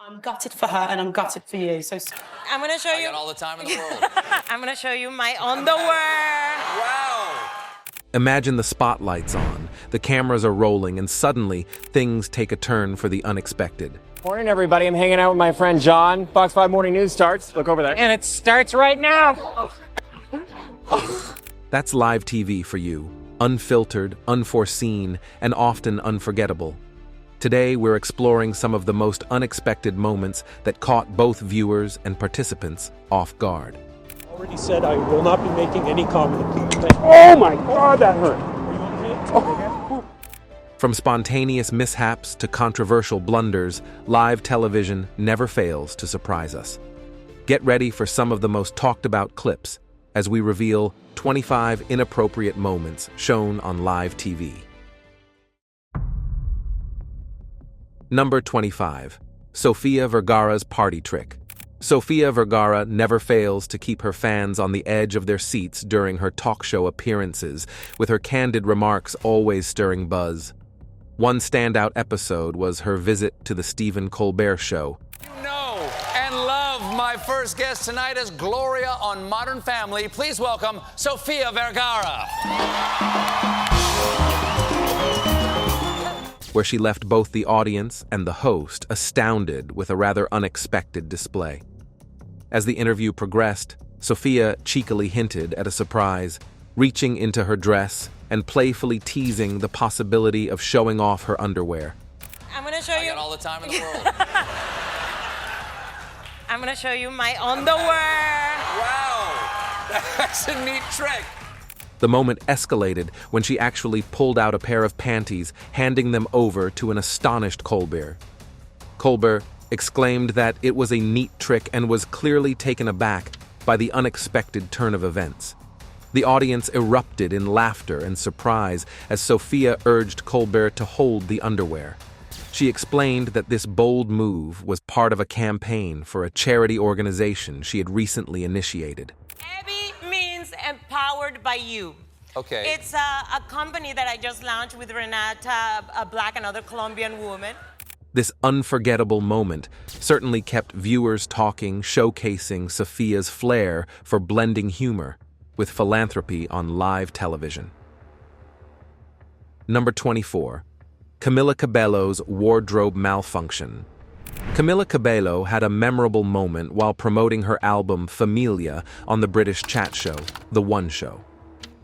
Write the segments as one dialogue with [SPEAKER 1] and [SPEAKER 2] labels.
[SPEAKER 1] I'm gutted for her and I'm gutted for you. So
[SPEAKER 2] I'm gonna show you.
[SPEAKER 3] I got all the time in the world.
[SPEAKER 2] I'm gonna show you my underwear.
[SPEAKER 3] Wow.
[SPEAKER 4] Imagine the spotlight's on, the cameras are rolling, and suddenly things take a turn for the unexpected.
[SPEAKER 5] Morning, everybody. I'm hanging out with my friend John. Fox 5 Morning News starts. Look over there. And it starts right now.
[SPEAKER 4] That's live TV for you. Unfiltered, unforeseen, and often unforgettable. Today, we're exploring some of the most unexpected moments that caught both viewers and participants off guard.
[SPEAKER 6] Already said I will not be making any comment. Oh my God, that hurt.
[SPEAKER 4] From spontaneous mishaps to controversial blunders, live television never fails to surprise us. Get ready for some of the most talked about clips as we reveal 25 inappropriate moments shown on live TV. Number 25. Sofia Vergara's party trick. Sofia Vergara never fails to keep her fans on the edge of their seats during her talk show appearances, with her candid remarks always stirring buzz. One standout episode was her visit to the Stephen Colbert Show.
[SPEAKER 3] You know and love my first guest tonight as Gloria on Modern Family. Please welcome Sofia Vergara.
[SPEAKER 4] Where she left both the audience and the host astounded with a rather unexpected display. As the interview progressed, Sofia cheekily hinted at a surprise, reaching into her dress and playfully teasing the possibility of showing off her underwear.
[SPEAKER 2] I'm gonna show
[SPEAKER 3] I
[SPEAKER 2] you.
[SPEAKER 3] got all the time in the world.
[SPEAKER 2] I'm gonna show you my underwear.
[SPEAKER 3] Wow. That's a neat trick.
[SPEAKER 4] The moment escalated when she actually pulled out a pair of panties, handing them over to an astonished Colbert. Colbert exclaimed that it was a neat trick and was clearly taken aback by the unexpected turn of events. The audience erupted in laughter and surprise as Sofia urged Colbert to hold the underwear. She explained that this bold move was part of a campaign for a charity organization she had recently initiated.
[SPEAKER 2] Empowered by you.
[SPEAKER 3] Okay.
[SPEAKER 2] It's a company that I just launched with Renata, a Black and other Colombian woman.
[SPEAKER 4] This unforgettable moment certainly kept viewers talking, showcasing Sofia's flair for blending humor with philanthropy on live television. Number 24. Camila Cabello's wardrobe malfunction. Camila Cabello had a memorable moment while promoting her album Familia on the British chat show, The One Show.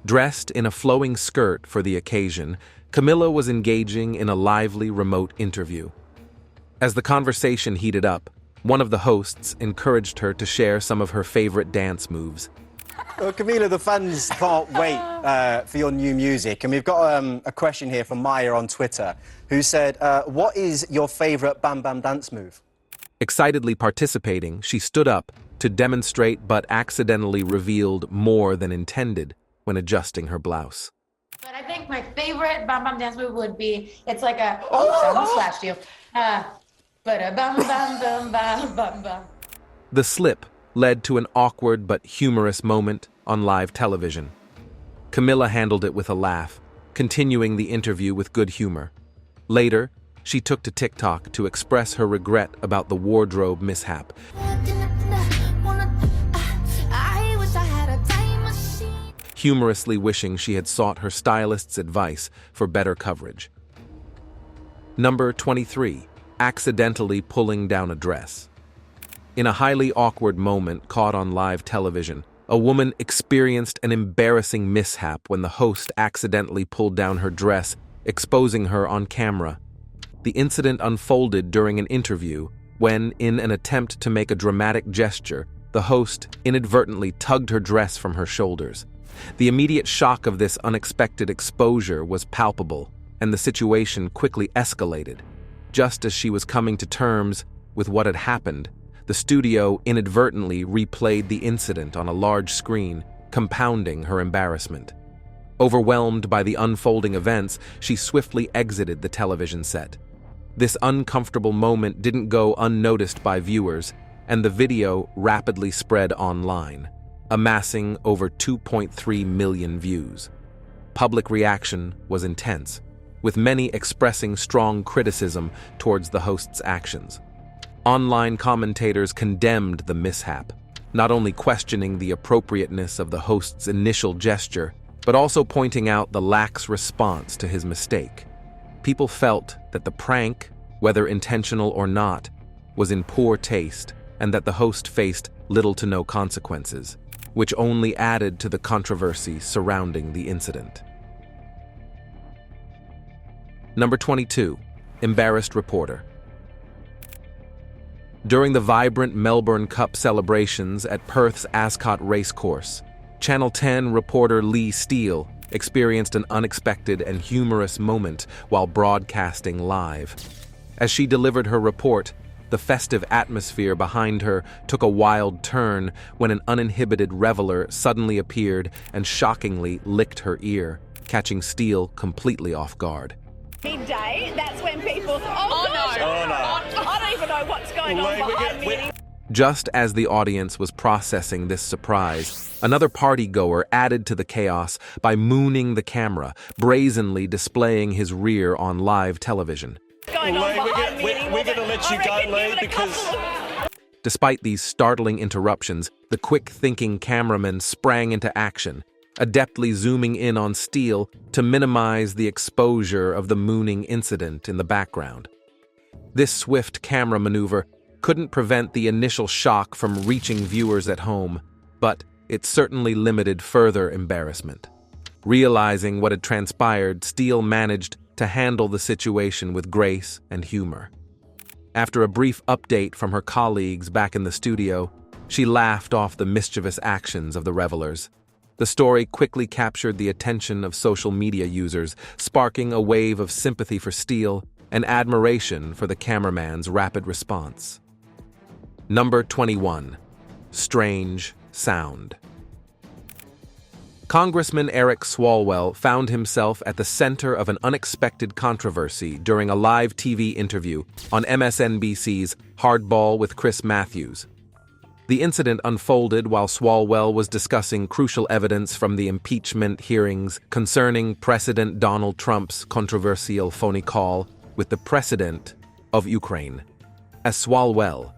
[SPEAKER 4] Dressed in a flowing skirt for the occasion, Camila was engaging in a lively remote interview. As the conversation heated up, one of the hosts encouraged her to share some of her favorite dance moves.
[SPEAKER 5] Well, Camila, the fans can't wait for your new music. And we've got a question here from Maya on Twitter, who said, what is your favorite Bam Bam dance move?
[SPEAKER 4] Excitedly participating, she stood up to demonstrate but accidentally revealed more than intended when adjusting her blouse.
[SPEAKER 7] But I think my favorite Bam Bam dance move would be, it's like a, I almost flashed you. But a bam bam bam bam bam bam.
[SPEAKER 4] The slip led to an awkward but humorous moment on live television. Camila handled it with a laugh, continuing the interview with good humor. Later, she took to TikTok to express her regret about the wardrobe mishap. Humorously wishing she had sought her stylist's advice for better coverage. Number 23. Accidentally pulling down a dress. In a highly awkward moment caught on live television, a woman experienced an embarrassing mishap when the host accidentally pulled down her dress, exposing her on camera. The incident unfolded during an interview when, in an attempt to make a dramatic gesture, the host inadvertently tugged her dress from her shoulders. The immediate shock of this unexpected exposure was palpable, and the situation quickly escalated. Just as she was coming to terms with what had happened, the studio inadvertently replayed the incident on a large screen, compounding her embarrassment. Overwhelmed by the unfolding events, she swiftly exited the television set. This uncomfortable moment didn't go unnoticed by viewers, and the video rapidly spread online, amassing over 2.3 million views. Public reaction was intense, with many expressing strong criticism towards the host's actions. Online commentators condemned the mishap, not only questioning the appropriateness of the host's initial gesture, but also pointing out the lax response to his mistake. People felt that the prank, whether intentional or not, was in poor taste and that the host faced little to no consequences, which only added to the controversy surrounding the incident. Number 22. Embarrassed reporter. During the vibrant Melbourne Cup celebrations at Perth's Ascot Racecourse, Channel 10 reporter Lee Steele experienced an unexpected and humorous moment while broadcasting live. As she delivered her report, the festive atmosphere behind her took a wild turn when an uninhibited reveler suddenly appeared and shockingly licked her ear, catching Steele completely off guard.
[SPEAKER 8] Midday, that's when people, I don't even know what's going on behind me.
[SPEAKER 4] Just as the audience was processing this surprise, another partygoer added to the chaos by mooning the camera, brazenly displaying his rear on live television.
[SPEAKER 8] We're going to let you go, Lee, because...
[SPEAKER 4] Despite these startling interruptions, the quick-thinking cameraman sprang into action, adeptly zooming in on Steele to minimize the exposure of the mooning incident in the background. This swift camera maneuver couldn't prevent the initial shock from reaching viewers at home, but it certainly limited further embarrassment. Realizing what had transpired, Steele managed to handle the situation with grace and humor. After a brief update from her colleagues back in the studio, she laughed off the mischievous actions of the revelers. The story quickly captured the attention of social media users, sparking a wave of sympathy for Steele and admiration for the cameraman's rapid response. Number 21. Strange sound. Congressman Eric Swalwell found himself at the center of an unexpected controversy during a live TV interview on MSNBC's Hardball with Chris Matthews. The incident unfolded while Swalwell was discussing crucial evidence from the impeachment hearings concerning President Donald Trump's controversial phony call with the President of Ukraine. As Swalwell,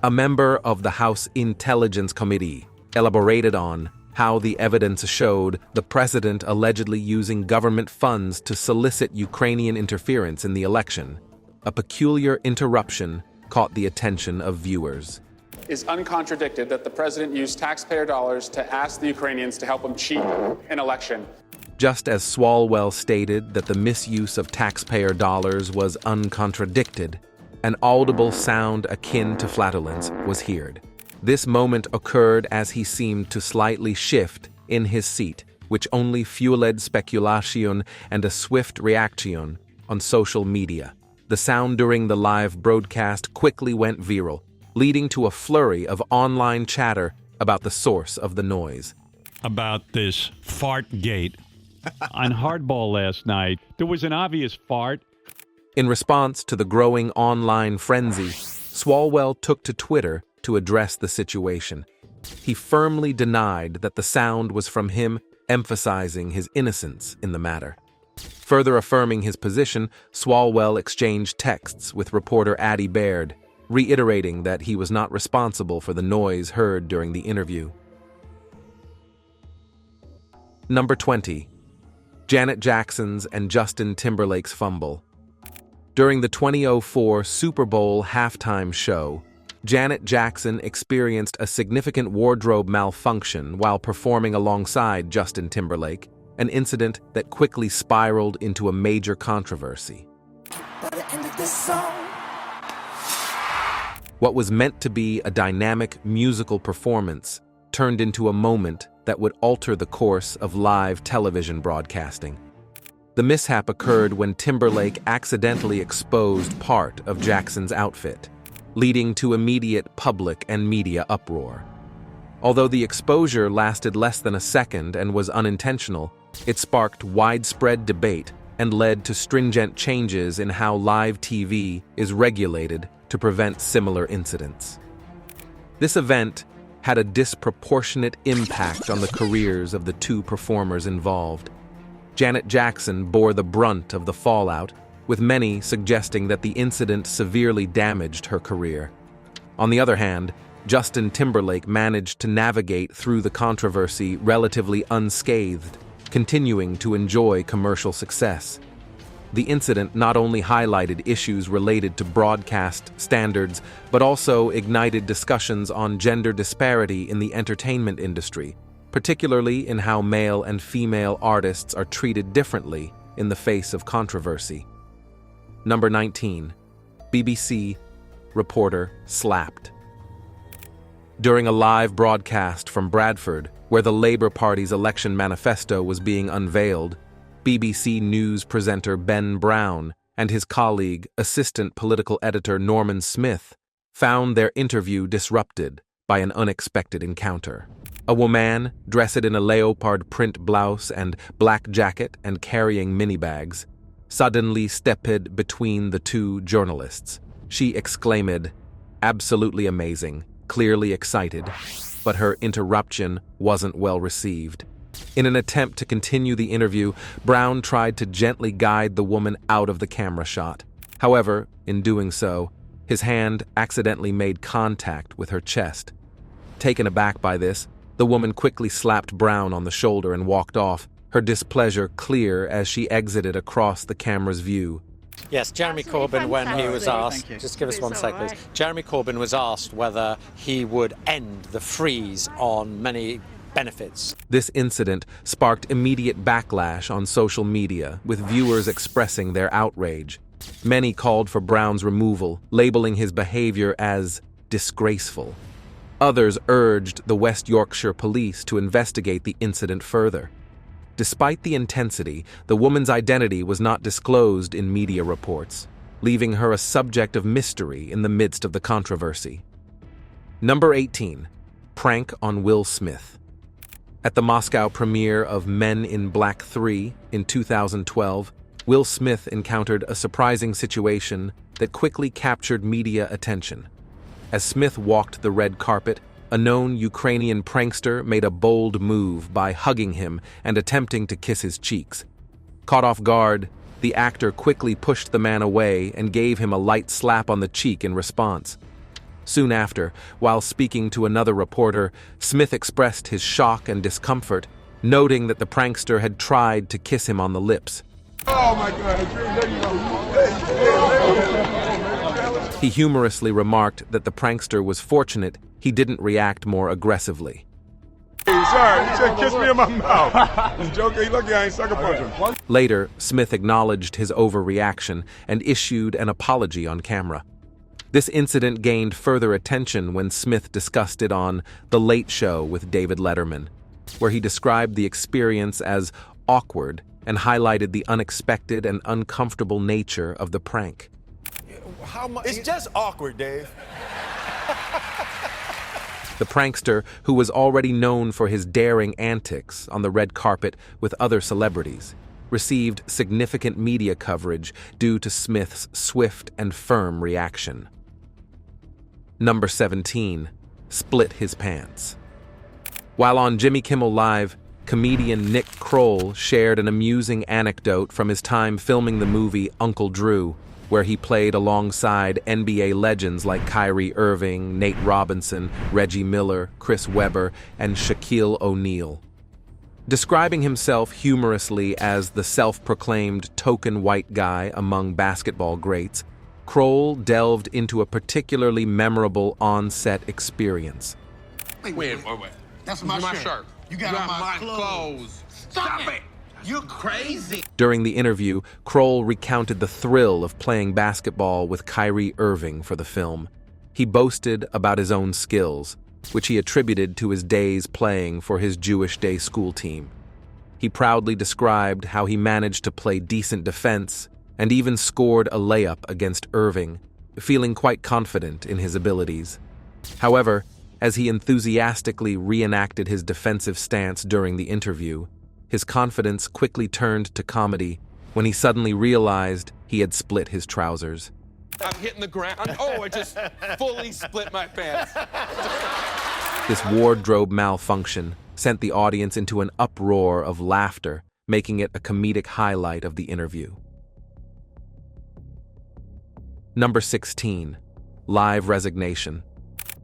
[SPEAKER 4] a member of the House Intelligence Committee, elaborated on how the evidence showed the president allegedly using government funds to solicit Ukrainian interference in the election, a peculiar interruption caught the attention of viewers.
[SPEAKER 9] Is uncontradicted that the president used taxpayer dollars to ask the Ukrainians to help him cheat an election.
[SPEAKER 4] Just as Swalwell stated that the misuse of taxpayer dollars was uncontradicted, an audible sound akin to flatulence was heard. This moment occurred as he seemed to slightly shift in his seat, which only fueled speculation and a swift reaction on social media. The sound during the live broadcast quickly went viral, leading to a flurry of online chatter about the source of the noise.
[SPEAKER 10] About this fart gate. On Hardball last night, there was an obvious fart.
[SPEAKER 4] In response to the growing online frenzy, Swalwell took to Twitter to address the situation. He firmly denied that the sound was from him, emphasizing his innocence in the matter. Further affirming his position, Swalwell exchanged texts with reporter Addie Baird, reiterating that he was not responsible for the noise heard during the interview. Number 20. Janet Jackson's and Justin Timberlake's fumble. During the 2004 Super Bowl halftime show, Janet Jackson experienced a significant wardrobe malfunction while performing alongside Justin Timberlake, an incident that quickly spiraled into a major controversy. What was meant to be a dynamic musical performance turned into a moment that would alter the course of live television broadcasting. The mishap occurred when Timberlake accidentally exposed part of Jackson's outfit, leading to immediate public and media uproar. Although the exposure lasted less than a second and was unintentional, it sparked widespread debate and led to stringent changes in how live TV is regulated to prevent similar incidents. This event had a disproportionate impact on the careers of the two performers involved. Janet Jackson bore the brunt of the fallout, with many suggesting that the incident severely damaged her career. On the other hand, Justin Timberlake managed to navigate through the controversy relatively unscathed, continuing to enjoy commercial success. The incident not only highlighted issues related to broadcast standards, but also ignited discussions on gender disparity in the entertainment industry, particularly in how male and female artists are treated differently in the face of controversy. Number 19. BBC reporter slapped. During a live broadcast from Bradford, where the Labour Party's election manifesto was being unveiled, BBC News presenter Ben Brown and his colleague, assistant political editor Norman Smith, found their interview disrupted by an unexpected encounter. A woman, dressed in a leopard print blouse and black jacket and carrying mini bags, suddenly stepped between the two journalists. She exclaimed, "Absolutely amazing," clearly excited, but her interruption wasn't well received. In an attempt to continue the interview, Brown tried to gently guide the woman out of the camera shot. However, in doing so, his hand accidentally made contact with her chest. Taken aback by this, the woman quickly slapped Brown on the shoulder and walked off, her displeasure clear as she exited across the camera's view.
[SPEAKER 11] Yes, Jeremy Corbyn, when he was asked, just give us one sec, please. Jeremy Corbyn was asked whether he would end the freeze on many benefits.
[SPEAKER 4] This incident sparked immediate backlash on social media, with viewers expressing their outrage. Many called for Brown's removal, labeling his behavior as disgraceful. Others urged the West Yorkshire police to investigate the incident further. Despite the intensity, the woman's identity was not disclosed in media reports, leaving her a subject of mystery in the midst of the controversy. Number 18. Prank on Will Smith. At the Moscow premiere of Men in Black 3 in 2012, Will Smith encountered a surprising situation that quickly captured media attention. As Smith walked the red carpet, a known Ukrainian prankster made a bold move by hugging him and attempting to kiss his cheeks. Caught off guard, the actor quickly pushed the man away and gave him a light slap on the cheek in response. Soon after, while speaking to another reporter, Smith expressed his shock and discomfort, noting that the prankster had tried to kiss him on the lips.
[SPEAKER 12] Oh my God!
[SPEAKER 4] He humorously remarked that the prankster was fortunate he didn't react more aggressively.
[SPEAKER 12] Hey, sorry, you just kissed me in my mouth. This joker, lucky I ain't sucker punch him.
[SPEAKER 4] Later, Smith acknowledged his overreaction and issued an apology on camera. This incident gained further attention when Smith discussed it on The Late Show with David Letterman, where he described the experience as awkward and highlighted the unexpected and uncomfortable nature of the prank.
[SPEAKER 13] It's just awkward, Dave.
[SPEAKER 4] The prankster, who was already known for his daring antics on the red carpet with other celebrities, received significant media coverage due to Smith's swift and firm reaction. Number 17. Split his pants. While on Jimmy Kimmel Live, comedian Nick Kroll shared an amusing anecdote from his time filming the movie Uncle Drew, where he played alongside NBA legends like Kyrie Irving, Nate Robinson, Reggie Miller, Chris Webber, and Shaquille O'Neal. Describing himself humorously as the self-proclaimed token white guy among basketball greats, Kroll delved into a particularly memorable on-set experience.
[SPEAKER 12] Wait. That's my shirt. You got my clothes. Stop it! You're crazy.
[SPEAKER 4] During the interview, Kroll recounted the thrill of playing basketball with Kyrie Irving for the film. He boasted about his own skills, which he attributed to his days playing for his Jewish day school team. He proudly described how he managed to play decent defense and even scored a layup against Irving, feeling quite confident in his abilities. However, as he enthusiastically reenacted his defensive stance during the interview, his confidence quickly turned to comedy when he suddenly realized he had split his trousers.
[SPEAKER 14] I'm hitting the ground. I just fully split my pants.
[SPEAKER 4] This wardrobe malfunction sent the audience into an uproar of laughter, making it a comedic highlight of the interview. Number 16. Live resignation.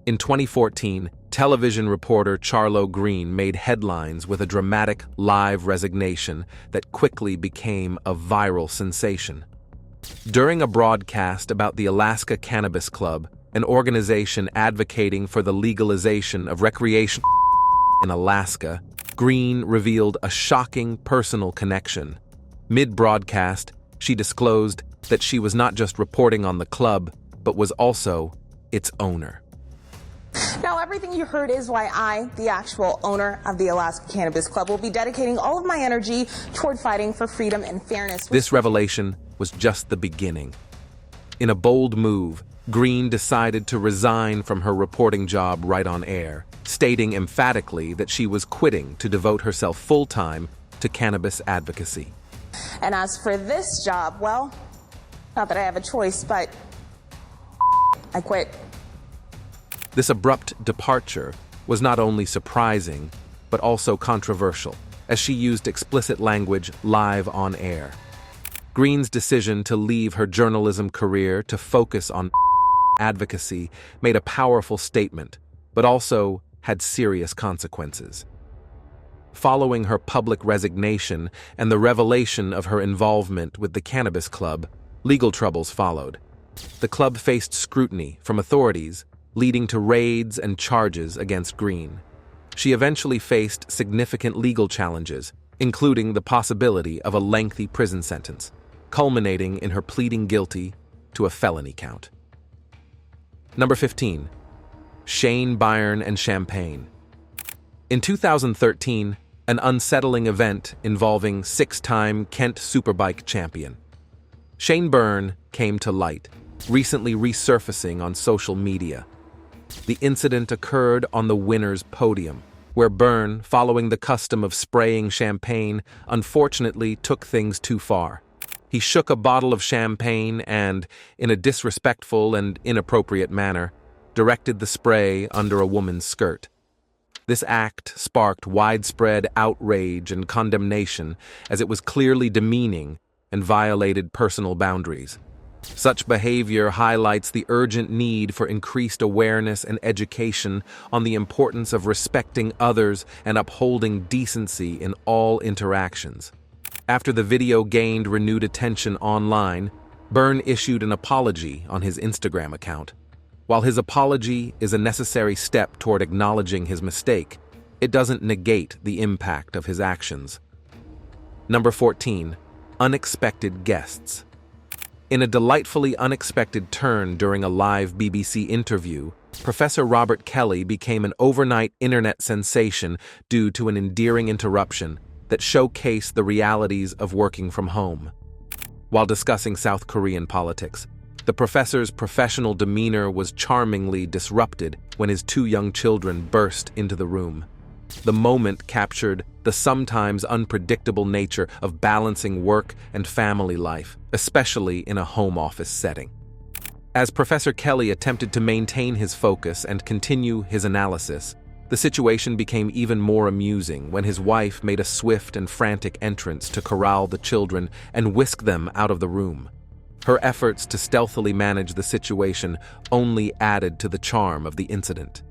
[SPEAKER 4] In 2014, television reporter Charlo Green made headlines with a dramatic live resignation that quickly became a viral sensation. During a broadcast about the Alaska Cannabis Club, an organization advocating for the legalization of recreational in Alaska, Green revealed a shocking personal connection. Mid-broadcast, she disclosed that she was not just reporting on the club, but was also its owner.
[SPEAKER 15] Now, everything you heard is why I, the actual owner of the Alaska Cannabis Club, will be dedicating all of my energy toward fighting for freedom and fairness.
[SPEAKER 4] This revelation was just the beginning. In a bold move, Green decided to resign from her reporting job right on air, stating emphatically that she was quitting to devote herself full-time to cannabis advocacy.
[SPEAKER 15] And as for this job, well, not that I have a choice, but I quit.
[SPEAKER 4] This abrupt departure was not only surprising, but also controversial, as she used explicit language live on air. Green's decision to leave her journalism career to focus on advocacy made a powerful statement, but also had serious consequences. Following her public resignation and the revelation of her involvement with the Cannabis Club, legal troubles followed. The club faced scrutiny from authorities, leading to raids and charges against Green. She eventually faced significant legal challenges, including the possibility of a lengthy prison sentence, culminating in her pleading guilty to a felony count. Number 15. Shane Byrne and champagne. In 2013, an unsettling event involving six-time Kent Superbike champion Shane Byrne came to light, recently resurfacing on social media. The incident occurred on the winner's podium, where Byrne, following the custom of spraying champagne, unfortunately took things too far. He shook a bottle of champagne and, in a disrespectful and inappropriate manner, directed the spray under a woman's skirt. This act sparked widespread outrage and condemnation, as it was clearly demeaning and violated personal boundaries. Such behavior highlights the urgent need for increased awareness and education on the importance of respecting others and upholding decency in all interactions. After the video gained renewed attention online, Byrne issued an apology on his Instagram account. While his apology is a necessary step toward acknowledging his mistake, it doesn't negate the impact of his actions. Number 14. Unexpected guests. In a delightfully unexpected turn during a live BBC interview, Professor Robert Kelly became an overnight internet sensation due to an endearing interruption that showcased the realities of working from home. While discussing South Korean politics, the professor's professional demeanor was charmingly disrupted when his two young children burst into the room. The moment captured the sometimes unpredictable nature of balancing work and family life, especially in a home office setting. As Professor Kelly attempted to maintain his focus and continue his analysis, the situation became even more amusing when his wife made a swift and frantic entrance to corral the children and whisk them out of the room. Her efforts to stealthily manage the situation only added to the charm of the incident.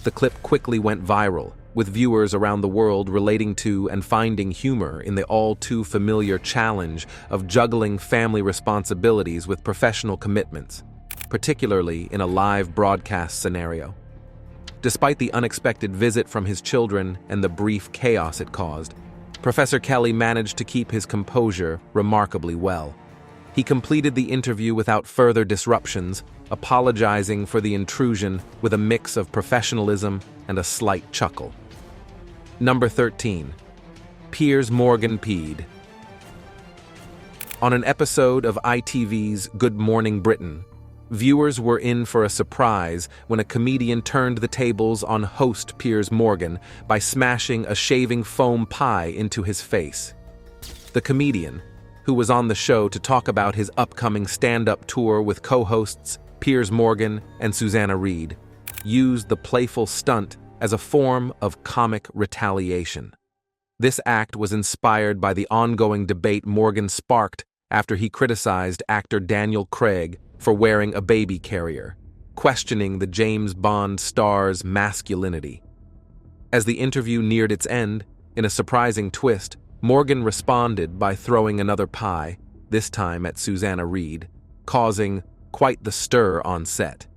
[SPEAKER 4] The clip quickly went viral, with viewers around the world relating to and finding humor in the all-too-familiar challenge of juggling family responsibilities with professional commitments, particularly in a live broadcast scenario. Despite the unexpected visit from his children and the brief chaos it caused, Professor Kelly managed to keep his composure remarkably well. He completed the interview without further disruptions, apologizing for the intrusion with a mix of professionalism and a slight chuckle. Number 13. Piers Morgan peed. On an episode of ITV's Good Morning Britain, viewers were in for a surprise when a comedian turned the tables on host Piers Morgan by smashing a shaving foam pie into his face. The comedian, who was on the show to talk about his upcoming stand-up tour with co-hosts Piers Morgan and Susanna Reid, used the playful stunt as a form of comic retaliation. This act was inspired by the ongoing debate Morgan sparked after he criticized actor Daniel Craig for wearing a baby carrier, questioning the James Bond star's masculinity. As the interview neared its end, in a surprising twist, Morgan responded by throwing another pie, this time at Susanna Reid, causing quite the stir on set.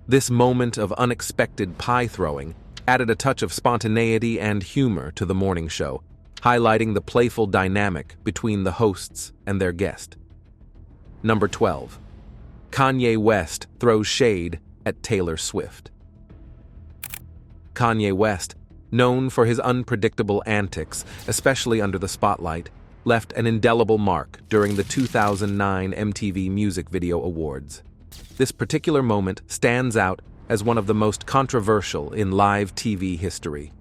[SPEAKER 4] This moment of unexpected pie throwing added a touch of spontaneity and humor to the morning show, highlighting the playful dynamic between the hosts and their guest. Number 12. Kanye West throws shade at Taylor Swift. Kanye West, known for his unpredictable antics, especially under the spotlight, left an indelible mark during the 2009 MTV Music Video Awards. This particular moment stands out as one of the most controversial in live TV history.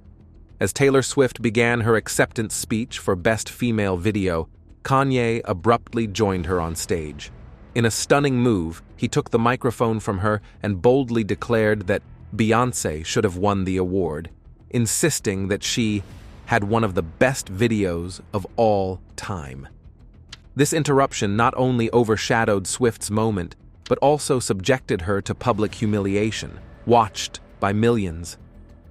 [SPEAKER 4] As Taylor Swift began her acceptance speech for Best Female Video, Kanye abruptly joined her on stage. In a stunning move, he took the microphone from her and boldly declared that Beyoncé should have won the award, insisting that she had one of the best videos of all time. This interruption not only overshadowed Swift's moment, but also subjected her to public humiliation, watched by millions.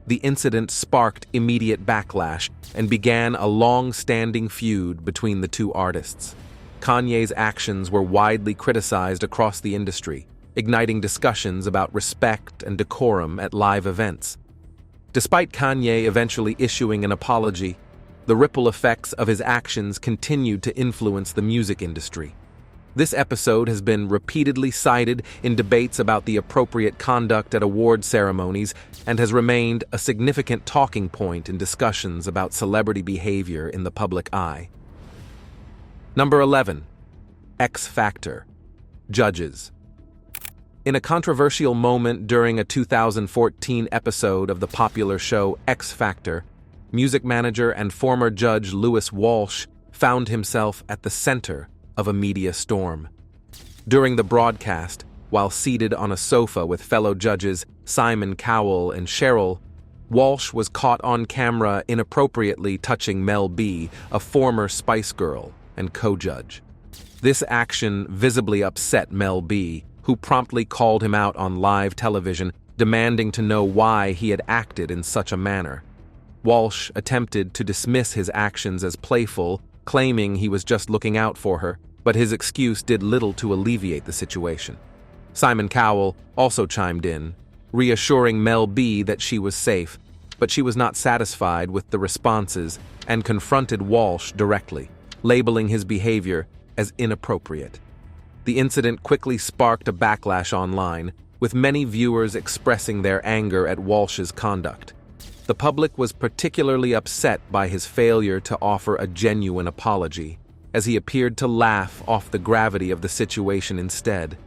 [SPEAKER 4] The incident sparked immediate backlash and began a long-standing feud between the two artists. Kanye's actions were widely criticized across the industry, igniting discussions about respect and decorum at live events. Despite Kanye eventually issuing an apology, the ripple effects of his actions continued to influence the music industry. This episode has been repeatedly cited in debates about the appropriate conduct at award ceremonies and has remained a significant talking point in discussions about celebrity behavior in the public eye. Number 11. X Factor. Judges. In a controversial moment during a 2014 episode of the popular show X Factor, music manager and former judge Lewis Walsh found himself at the center of a media storm. During the broadcast, while seated on a sofa with fellow judges Simon Cowell and Cheryl, Walsh was caught on camera inappropriately touching Mel B, a former Spice Girl and co-judge. This action visibly upset Mel B, who promptly called him out on live television, demanding to know why he had acted in such a manner. Walsh attempted to dismiss his actions as playful, claiming he was just looking out for her, but his excuse did little to alleviate the situation. Simon Cowell also chimed in, reassuring Mel B that she was safe, but she was not satisfied with the responses and confronted Walsh directly, labeling his behavior as inappropriate. The incident quickly sparked a backlash online, with many viewers expressing their anger at Walsh's conduct. The public was particularly upset by his failure to offer a genuine apology, as he appeared to laugh off the gravity of the situation instead.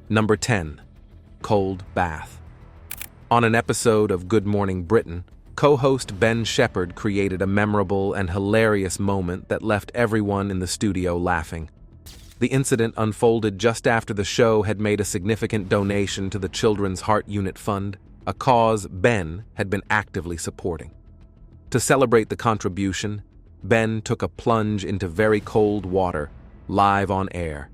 [SPEAKER 4] Number 10. Cold Bath. On an episode of Good Morning Britain, co-host Ben Shepherd created a memorable and hilarious moment that left everyone in the studio laughing. The incident unfolded just after the show had made a significant donation to the Children's Heart Unit Fund, a cause Ben had been actively supporting. To celebrate the contribution, Ben took a plunge into very cold water, live on air.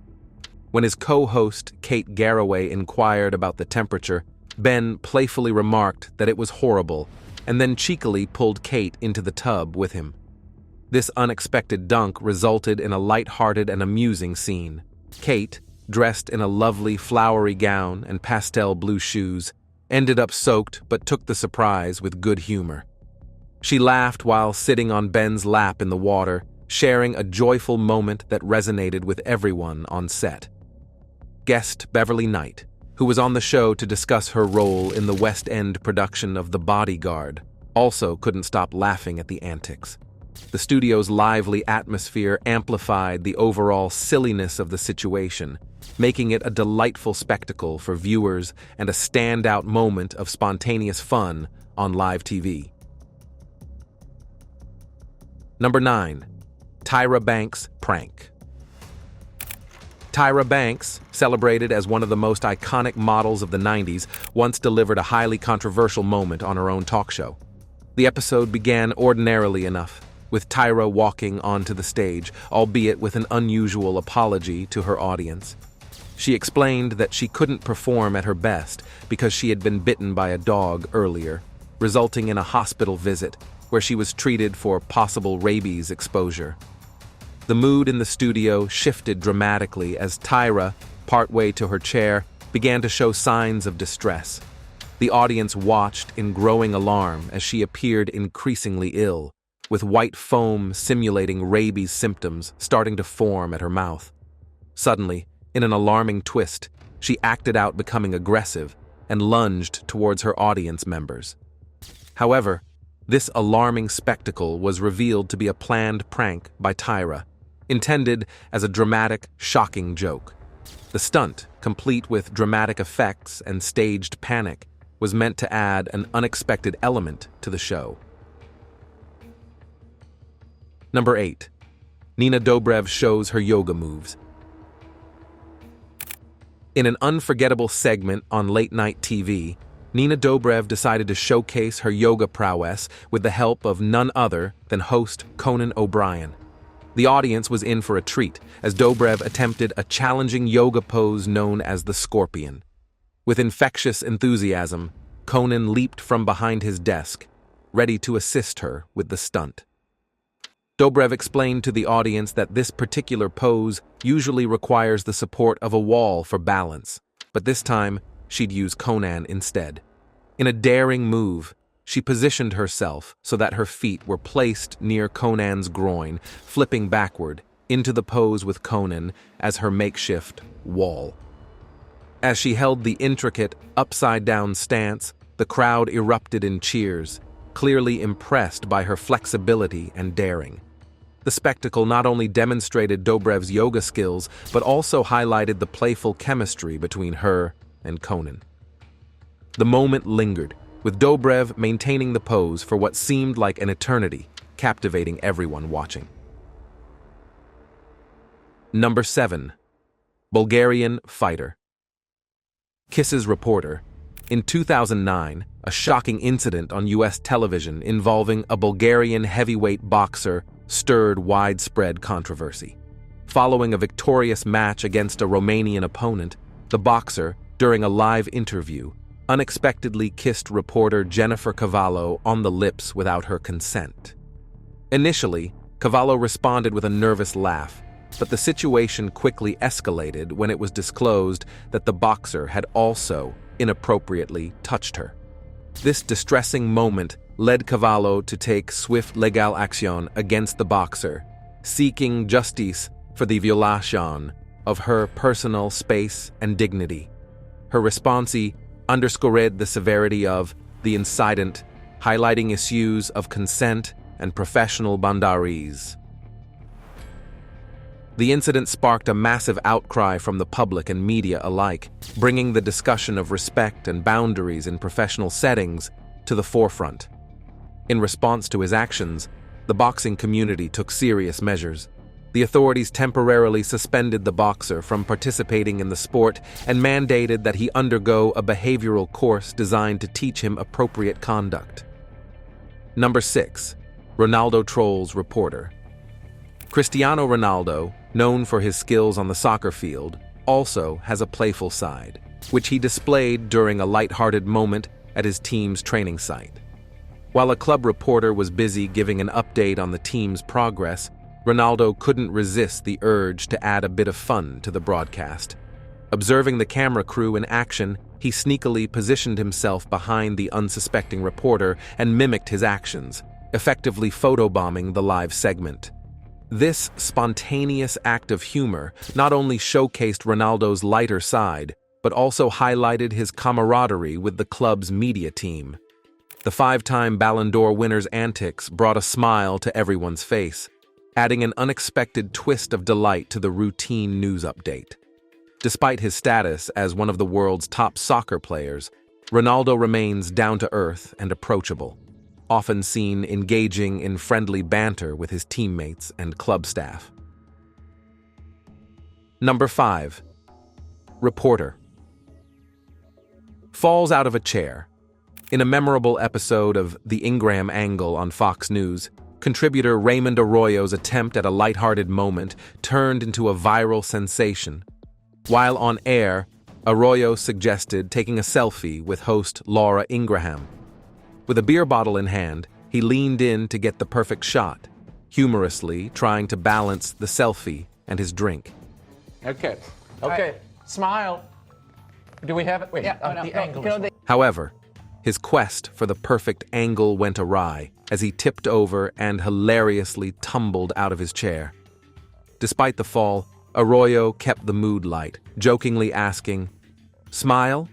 [SPEAKER 4] When his co-host, Kate Garraway, inquired about the temperature, Ben playfully remarked that it was horrible, and then cheekily pulled Kate into the tub with him. This unexpected dunk resulted in a light-hearted and amusing scene. Kate, dressed in a lovely flowery gown and pastel blue shoes, ended up soaked but took the surprise with good humor. She laughed while sitting on Ben's lap in the water, sharing a joyful moment that resonated with everyone on set. Guest Beverly Knight, who was on the show to discuss her role in the West End production of The Bodyguard, also couldn't stop laughing at the antics. The studio's lively atmosphere amplified the overall silliness of the situation, making it a delightful spectacle for viewers and a standout moment of spontaneous fun on live TV. Number 9. Tyra Banks prank. Tyra Banks, celebrated as one of the most iconic models of the 90s, once delivered a highly controversial moment on her own talk show. The episode began ordinarily enough, with Tyra walking onto the stage, albeit with an unusual apology to her audience. She explained that she couldn't perform at her best because she had been bitten by a dog earlier, resulting in a hospital visit where she was treated for possible rabies exposure. The mood in the studio shifted dramatically as Tyra, partway to her chair, began to show signs of distress. The audience watched in growing alarm as she appeared increasingly ill, with white foam simulating rabies symptoms starting to form at her mouth. Suddenly, in an alarming twist, she acted out becoming aggressive and lunged towards her audience members. However, this alarming spectacle was revealed to be a planned prank by Tyra, intended as a dramatic, shocking joke. The stunt, complete with dramatic effects and staged panic, was meant to add an unexpected element to the show. Number 8. Nina Dobrev shows her yoga moves. In an unforgettable segment on late-night TV, Nina Dobrev decided to showcase her yoga prowess with the help of none other than host Conan O'Brien. The audience was in for a treat as Dobrev attempted a challenging yoga pose known as the Scorpion. With infectious enthusiasm, Conan leaped from behind his desk, ready to assist her with the stunt. Dobrev explained to the audience that this particular pose usually requires the support of a wall for balance, but this time she'd use Conan instead. In a daring move, she positioned herself so that her feet were placed near Conan's groin, flipping backward into the pose with Conan as her makeshift wall. As she held the intricate, upside-down stance, the crowd erupted in cheers, clearly impressed by her flexibility and daring. The spectacle not only demonstrated Dobrev's yoga skills, but also highlighted the playful chemistry between her and Conan. The moment lingered, with Dobrev maintaining the pose for what seemed like an eternity, captivating everyone watching. Number 7. Bulgarian fighter. Kiss's reporter. In 2009, a shocking incident on U.S. television involving a Bulgarian heavyweight boxer stirred widespread controversy. Following a victorious match against a Romanian opponent, the boxer, during a live interview, unexpectedly kissed reporter Jennifer Cavallo on the lips without her consent. Initially, Cavallo responded with a nervous laugh, but the situation quickly escalated when it was disclosed that the boxer had also inappropriately touched her. This distressing moment led Cavallo to take swift legal action against the boxer, seeking justice for the violation of her personal space and dignity. Her response underscored the severity of the incident, highlighting issues of consent and professional boundaries. The incident sparked a massive outcry from the public and media alike, bringing the discussion of respect and boundaries in professional settings to the forefront. In response to his actions, the boxing community took serious measures. The authorities temporarily suspended the boxer from participating in the sport and mandated that he undergo a behavioral course designed to teach him appropriate conduct. Number 6. Ronaldo trolls reporter. Cristiano Ronaldo, known for his skills on the soccer field, also has a playful side, which he displayed during a lighthearted moment at his team's training site. While a club reporter was busy giving an update on the team's progress, Ronaldo couldn't resist the urge to add a bit of fun to the broadcast. Observing the camera crew in action, he sneakily positioned himself behind the unsuspecting reporter and mimicked his actions, effectively photobombing the live segment. This spontaneous act of humor not only showcased Ronaldo's lighter side, but also highlighted his camaraderie with the club's media team. The 5-time Ballon d'Or winner's antics brought a smile to everyone's face, adding an unexpected twist of delight to the routine news update. Despite his status as one of the world's top soccer players, Ronaldo remains down-to-earth and approachable, often seen engaging in friendly banter with his teammates and club staff. Number 5. Reporter. Falls out of a chair. In a memorable episode of The Ingram Angle on Fox News, contributor Raymond Arroyo's attempt at a lighthearted moment turned into a viral sensation. While on air, Arroyo suggested taking a selfie with host Laura Ingraham. With a beer bottle in hand, he leaned in to get the perfect shot, humorously trying to balance the selfie and his drink.
[SPEAKER 16] Okay. Okay. Smile. Do we have it? Wait, the angle.
[SPEAKER 4] However, his quest for the perfect angle went awry as he tipped over and hilariously tumbled out of his chair. Despite the fall, Arroyo kept the mood light, jokingly asking, "Smile?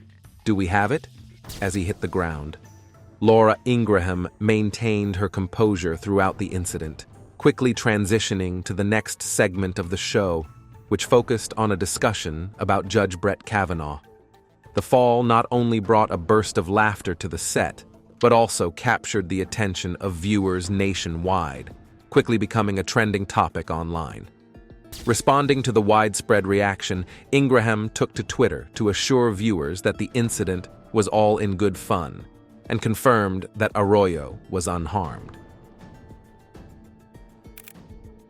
[SPEAKER 4] Do we have it?" as he hit the ground. Laura Ingraham maintained her composure throughout the incident, quickly transitioning to the next segment of the show, which focused on a discussion about Judge Brett Kavanaugh. The fall not only brought a burst of laughter to the set, but also captured the attention of viewers nationwide, quickly becoming a trending topic online. Responding to the widespread reaction, Ingraham took to Twitter to assure viewers that the incident was all in good fun, and confirmed that Arroyo was unharmed.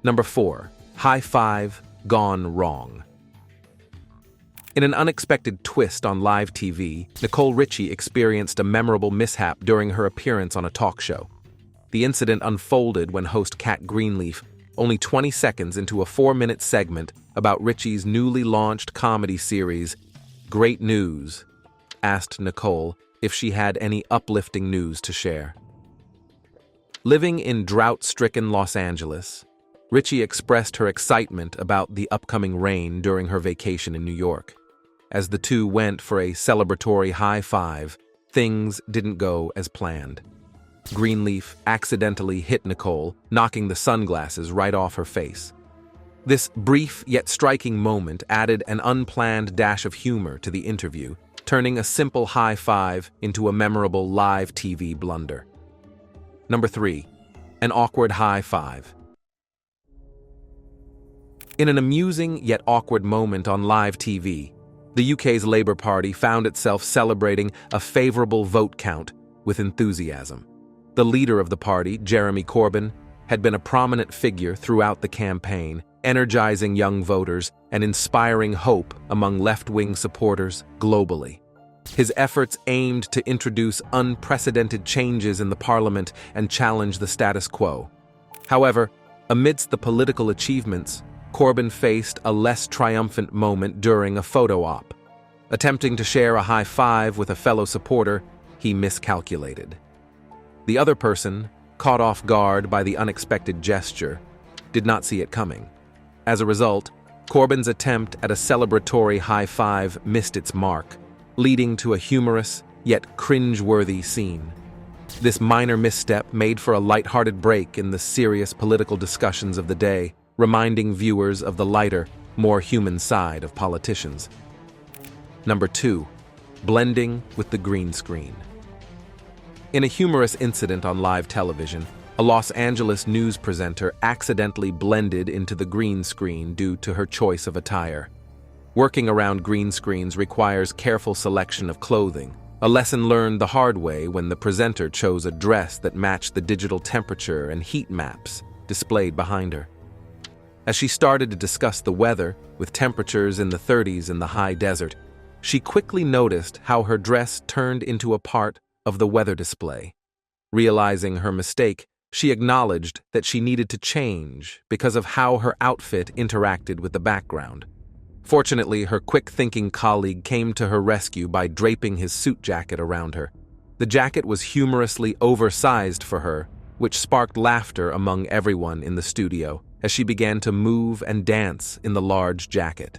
[SPEAKER 4] Number 4. High five gone wrong. In an unexpected twist on live TV, Nicole Richie experienced a memorable mishap during her appearance on a talk show. The incident unfolded when host Kat Greenleaf, only 20 seconds into a 4-minute segment about Richie's newly launched comedy series, Great News, asked Nicole if she had any uplifting news to share. Living in drought-stricken Los Angeles, Richie expressed her excitement about the upcoming rain during her vacation in New York. As the two went for a celebratory high five, things didn't go as planned. Greenleaf accidentally hit Nicole, knocking the sunglasses right off her face. This brief yet striking moment added an unplanned dash of humor to the interview, turning a simple high five into a memorable live TV blunder. Number 3. An awkward high five. In an amusing yet awkward moment on live TV, the UK's Labour Party found itself celebrating a favourable vote count with enthusiasm. The leader of the party, Jeremy Corbyn, had been a prominent figure throughout the campaign, energizing young voters and inspiring hope among left-wing supporters globally. His efforts aimed to introduce unprecedented changes in the parliament and challenge the status quo. However, amidst the political achievements, Corbyn faced a less triumphant moment during a photo op. Attempting to share a high five with a fellow supporter, he miscalculated. The other person, caught off guard by the unexpected gesture, did not see it coming. As a result, Corbyn's attempt at a celebratory high five missed its mark, leading to a humorous yet cringe-worthy scene. This minor misstep made for a light-hearted break in the serious political discussions of the day, reminding viewers of the lighter, more human side of politicians. Number 2. Blending with the green screen. In a humorous incident on live television, a Los Angeles news presenter accidentally blended into the green screen due to her choice of attire. Working around green screens requires careful selection of clothing, a lesson learned the hard way when the presenter chose a dress that matched the digital temperature and heat maps displayed behind her. As she started to discuss the weather, with temperatures in the 30s in the high desert, she quickly noticed how her dress turned into a part of the weather display. Realizing her mistake, she acknowledged that she needed to change because of how her outfit interacted with the background. Fortunately, her quick-thinking colleague came to her rescue by draping his suit jacket around her. The jacket was humorously oversized for her, which sparked laughter among everyone in the studio as she began to move and dance in the large jacket.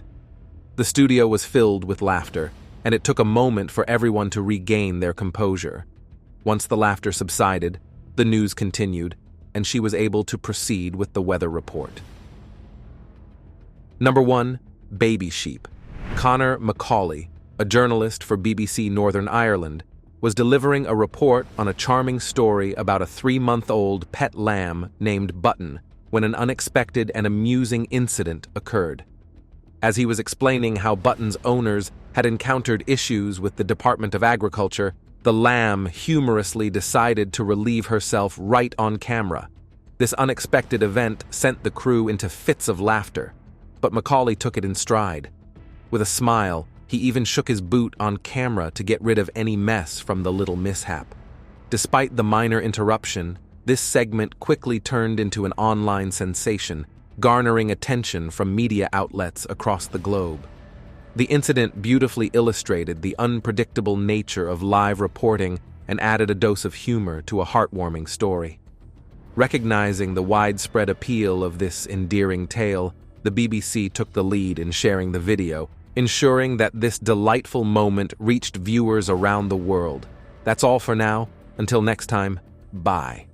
[SPEAKER 4] The studio was filled with laughter, and it took a moment for everyone to regain their composure. Once the laughter subsided, the news continued, and she was able to proceed with the weather report. Number 1. Baby sheep. Connor Macaulay, a journalist for BBC Northern Ireland, was delivering a report on a charming story about a 3-month-old pet lamb named Button when an unexpected and amusing incident occurred. As he was explaining how Button's owners had encountered issues with the Department of Agriculture, the lamb humorously decided to relieve herself right on camera. This unexpected event sent the crew into fits of laughter, but Macaulay took it in stride. With a smile, he even shook his boot on camera to get rid of any mess from the little mishap. Despite the minor interruption, this segment quickly turned into an online sensation, garnering attention from media outlets across the globe. The incident beautifully illustrated the unpredictable nature of live reporting and added a dose of humor to a heartwarming story. Recognizing the widespread appeal of this endearing tale, the BBC took the lead in sharing the video, ensuring that this delightful moment reached viewers around the world. That's all for now. Until next time, bye.